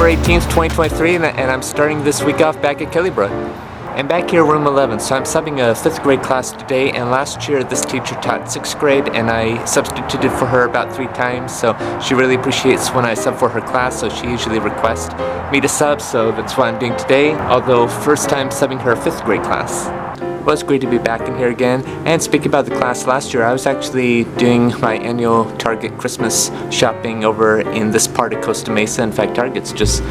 December 18th, 2023, and I'm starting this week off back at Killybrooke. I'm back here, room 11, so I'm subbing a 5th grade class today, and last year this teacher taught 6th grade, and I substituted for her about 3 times, so she really appreciates when I sub for her class, so she usually requests me to sub, so that's what I'm doing today, although first time subbing her 5th grade class. Well, it's great to be back in here again. And speaking about the class last year, I was actually doing my annual Target Christmas shopping over in this part of Costa Mesa. In fact, Target's just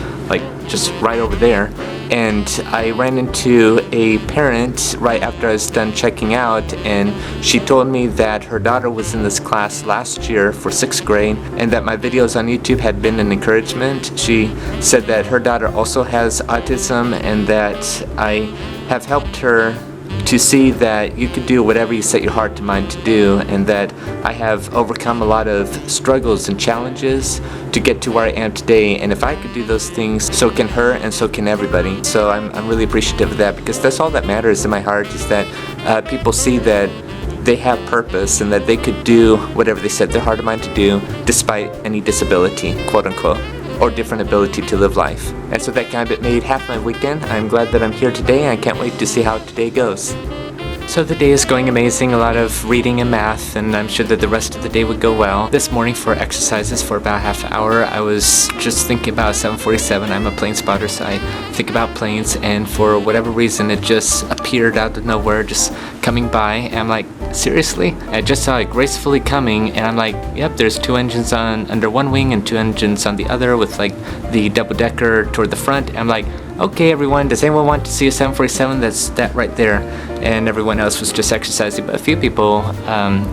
right over there. And I ran into a parent right after I was done checking out, and she told me that her daughter was in this class last year for 6th grade, and that my videos on YouTube had been an encouragement. She said that her daughter also has autism, and that I have helped her to see that you can do whatever you set your heart to mind to do, and that I have overcome a lot of struggles and challenges to get to where I am today, and if I could do those things, so can her and so can everybody. So I'm really appreciative of that, because that's all that matters in my heart, is that people see that they have purpose and that they could do whatever they set their heart and mind to do despite any disability, quote unquote, or different ability to live life. And so that kind of made half my weekend. I'm glad that I'm here today, and I can't wait to see how today goes. So the day is going amazing, a lot of reading and math, and I'm sure that the rest of the day would go well. This morning for exercises for about half an hour, I was just thinking about 747. I'm a plane spotter, so I think about planes, and for whatever reason it just appeared out of nowhere, just coming by, and I'm like, seriously? I just saw it gracefully coming, and I'm like, yep, there's 2 engines under one wing and 2 engines on the other, with like the double-decker toward the front. And I'm like, okay everyone, does anyone want to see a 747? That's that right there. And everyone else was just exercising, but a few people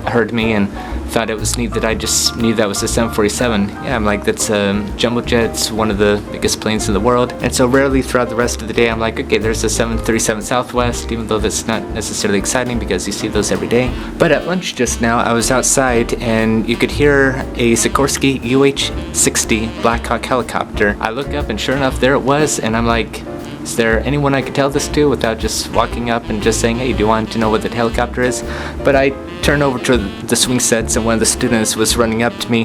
heard me and thought it was neat that I just knew that was a 747. Yeah, I'm like, that's a jumbo jet, it's one of the biggest planes in the world. And so rarely throughout the rest of the day I'm like, okay, there's a 737 Southwest, even though that's not necessarily exciting because you see those every day. But at lunch just now, I was outside and you could hear a Sikorsky UH-60 Black Hawk helicopter. I look up and sure enough, there it was, and I'm like, is there anyone I could tell this to without just walking up and just saying, hey, do you want to know what that helicopter is? But I turned over to the swing sets, and one of the students was running up to me,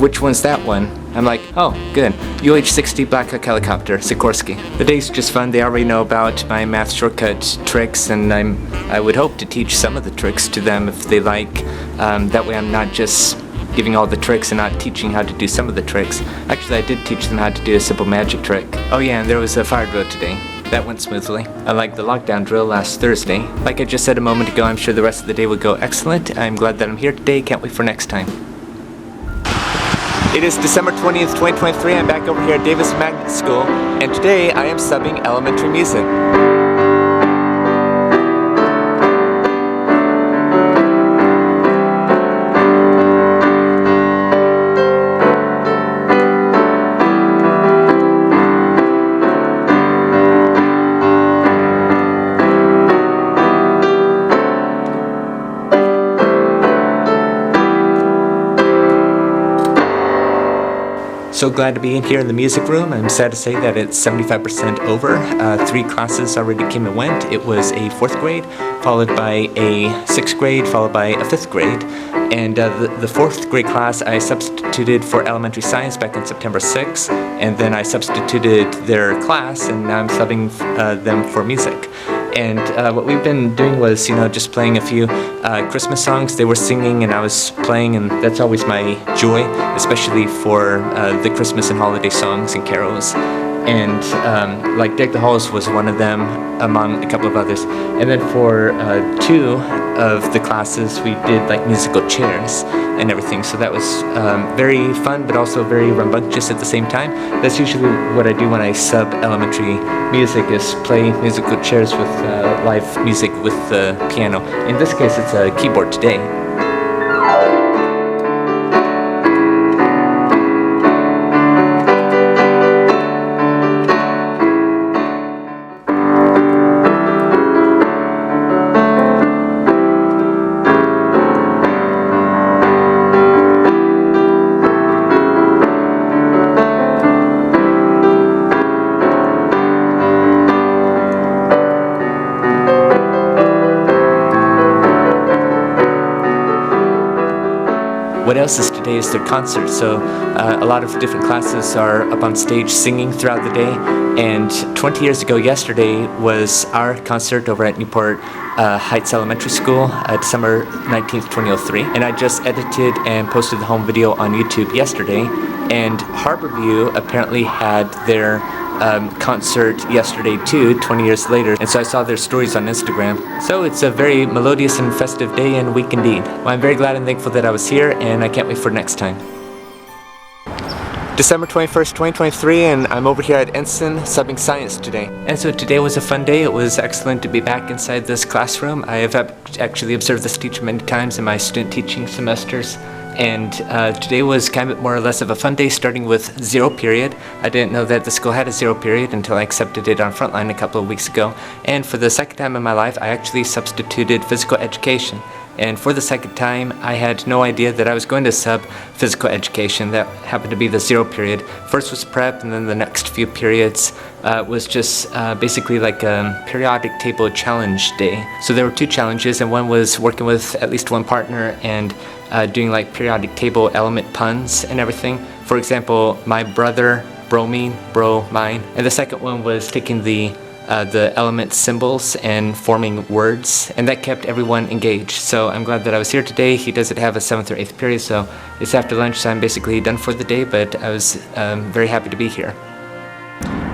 which one's that one? I'm like, oh, good. UH-60 Black Hawk helicopter, Sikorsky. The day's just fun. They already know about my math shortcut tricks, and I would hope to teach some of the tricks to them if they like. That way I'm not just giving all the tricks and not teaching how to do some of the tricks. Actually, I did teach them how to do a simple magic trick. Oh yeah, and there was a fire drill today. That went smoothly. Unlike the lockdown drill last Thursday. Like I just said a moment ago, I'm sure the rest of the day will go excellent. I'm glad that I'm here today. Can't wait for next time. It is December 20th, 2023. I'm back over here at Davis Magnet School, and today I am subbing elementary music. So glad to be in here in the music room. I'm sad to say that it's 75% over. 3 classes already came and went. It was a 4th grade, followed by a 6th grade, followed by a 5th grade. And the 4th grade class I substituted for elementary science back on September 6th, and then I substituted their class, and now I'm subbing them for music. And what we've been doing was, just playing a few Christmas songs. They were singing and I was playing, and that's always my joy, especially for the Christmas and holiday songs and carols. And like Deck the Halls was one of them, among a couple of others. And then for 2 of the classes, we did like musical chairs and everything. So that was very fun, but also very rambunctious at the same time. That's usually what I do when I sub elementary music, is play musical chairs with live music with the piano. In this case, it's a keyboard today. what else is today is their concert. So a lot of different classes are up on stage singing throughout the day. And 20 years ago yesterday was our concert over at Newport Heights Elementary School, December 19th, 2003. And I just edited and posted the home video on YouTube yesterday. And Harborview apparently had their concert yesterday too, 20 years later, and so I saw their stories on Instagram. So it's a very melodious and festive day and week indeed. Well, I'm very glad and thankful that I was here, and I can't wait for next time. December 21st, 2023, and I'm over here at Ensign subbing science today. And so today was a fun day. It was excellent to be back inside this classroom. I have actually observed this teacher many times in my student teaching semesters. And today was kind of more or less of a fun day, starting with zero period. I didn't know that the school had a zero period until I accepted it on Frontline a couple of weeks ago. And for the second time in my life, I actually substituted physical education. And for the second time, I had no idea that I was going to sub physical education. That happened to be the zero period. First was prep, and then the next few periods was just basically like a periodic table challenge day. So there were two challenges, and one was working with at least one partner and doing like periodic table element puns and everything. For example, my brother, bromine, bro, mine. And the second one was taking the element symbols and forming words, and that kept everyone engaged. So I'm glad that I was here today. He doesn't have a 7th or 8th period, so it's after lunch, so I'm basically done for the day, but I was very happy to be here.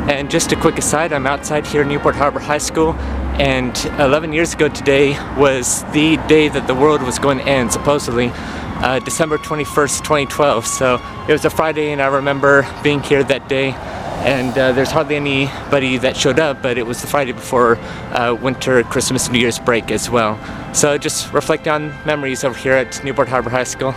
And just a quick aside, I'm outside here in Newport Harbor High School, and 11 years ago today was the day that the world was going to end, supposedly, December 21st, 2012. So it was a Friday, and I remember being here that day. And there's hardly anybody that showed up, but it was the Friday before winter, Christmas, and New Year's break as well. So just reflecting on memories over here at Newport Harbor High School.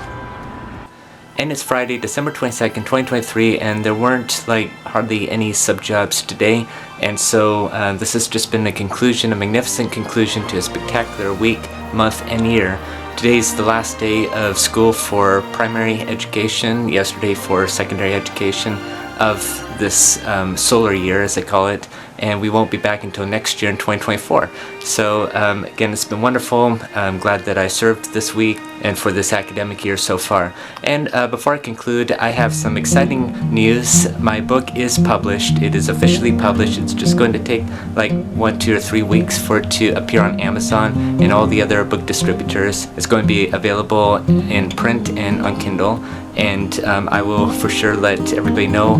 And it's Friday, December 22nd, 2023, and there weren't like hardly any sub-jobs today. And so this has just been a conclusion, a magnificent conclusion to a spectacular week, month, and year. Today's the last day of school for primary education, yesterday for secondary education of this solar year, as they call it, and we won't be back until next year in 2024. So again, it's been wonderful. I'm glad that I served this week and for this academic year so far. And before I conclude, I have some exciting news. My book is published. It is officially published. It's just going to take like 1, 2, or 3 weeks for it to appear on Amazon and all the other book distributors. It's going to be available in print and on Kindle. And I will for sure let everybody know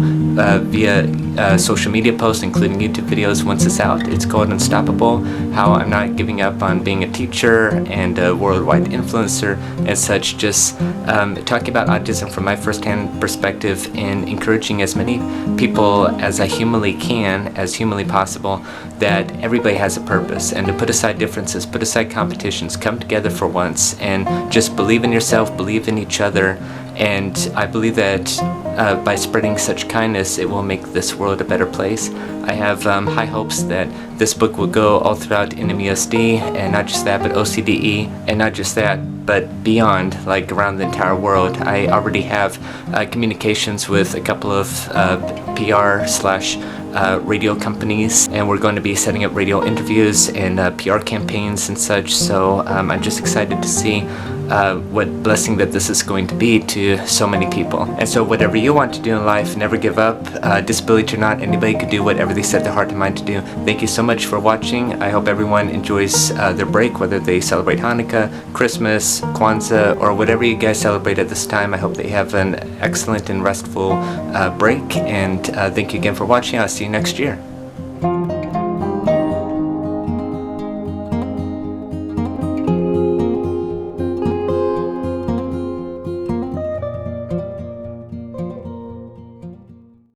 via social media posts, including YouTube videos, once it's out. It's called Unstoppable: How I'm Not Giving Up on Being a Teacher and a Worldwide Influencer and such, just talking about autism from my firsthand perspective and encouraging as many people as I humanly can, as humanly possible, that everybody has a purpose, and to put aside differences, put aside competitions, come together for once and just believe in yourself, believe in each other. And I believe that by spreading such kindness, it will make this world a better place. I have high hopes that this book will go all throughout NMUSD, and not just that, but OCDE, and not just that, but beyond, like around the entire world. I already have communications with a couple of PR/radio companies, and we're going to be setting up radio interviews and PR campaigns and such. So I'm just excited to see what blessing that this is going to be to so many people. And so whatever you want to do in life, never give up. Disability or not, anybody could do whatever they set their heart and mind to do. Thank you so much for watching. I hope everyone enjoys their break, whether they celebrate Hanukkah, Christmas, Kwanzaa, or whatever you guys celebrate at this time. I hope they have an excellent and restful break. And thank you again for watching. I'll see you next year.